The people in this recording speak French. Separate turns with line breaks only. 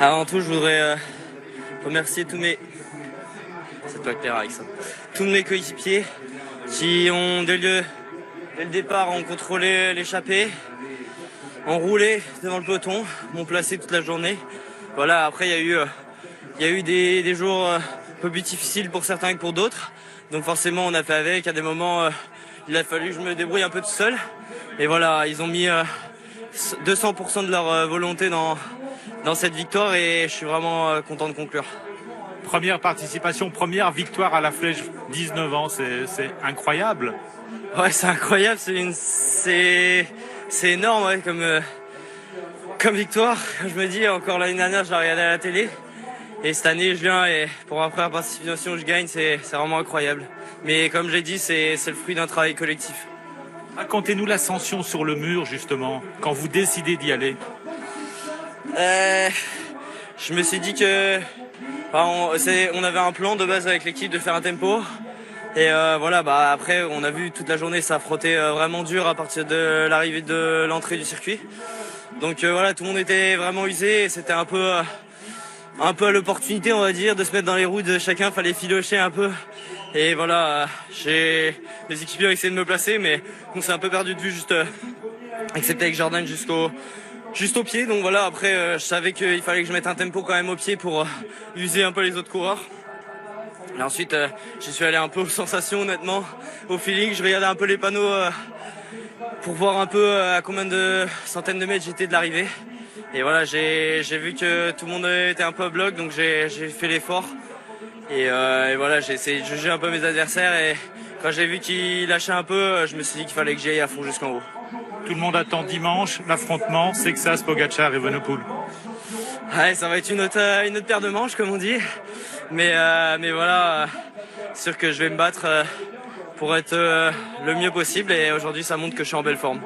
Avant tout, je voudrais remercier tous mes... C'est pas clair avec ça. Tous mes coéquipiers qui ont, dès le départ, ont contrôlé l'échappée, ont roulé devant le peloton, m'ont placé toute la journée. Voilà, après, il y a eu des jours un peu plus difficiles pour certains que pour d'autres. Donc forcément, on a fait avec. À des moments, il a fallu que je me débrouille un peu tout seul. Et voilà, ils ont mis 200% de leur volonté dans cette victoire et je suis vraiment content de conclure.
Première participation, première victoire à la Flèche, 19 ans, c'est incroyable.
Ouais, c'est incroyable, c'est énorme ouais, comme victoire. Je me dis, encore l'année dernière, je la regardais à la télé. Et cette année, je viens et pour ma première participation, je gagne, c'est vraiment incroyable. Mais comme j'ai dit, c'est le fruit d'un travail collectif.
Racontez-nous l'ascension sur le mur, justement, quand vous décidez d'y aller.
Je me suis dit que on avait un plan de base avec l'équipe de faire un tempo. Et voilà, bah après, on a vu toute la journée, ça frottait vraiment dur à partir de l'arrivée de l'entrée du circuit. Donc voilà, tout le monde était vraiment usé et c'était un peu à l'opportunité, on va dire, de se mettre dans les roues de chacun. Fallait filocher un peu. Et voilà, les équipiers ont essayé de me placer, mais on s'est un peu perdu de vue excepté avec Jordan juste au pied. Donc voilà, après, je savais qu'il fallait que je mette un tempo quand même au pied pour user un peu les autres coureurs. Et ensuite, j'y suis allé un peu aux sensations, honnêtement, au feeling. Je regardais un peu les panneaux pour voir un peu à combien de centaines de mètres j'étais de l'arrivée. Et voilà, j'ai vu que tout le monde était un peu à bloc, donc j'ai fait l'effort. Et voilà, j'ai essayé de juger un peu mes adversaires. Et quand j'ai vu qu'ils lâchaient un peu, je me suis dit qu'il fallait que j'y aille à fond jusqu'en haut.
Tout le monde attend dimanche l'affrontement Sexas, Pogačar et Evenepoel.
Ouais, ça va être une autre paire de manches, comme on dit. Mais voilà, sûr que je vais me battre pour être le mieux possible. Et aujourd'hui, ça montre que je suis en belle forme.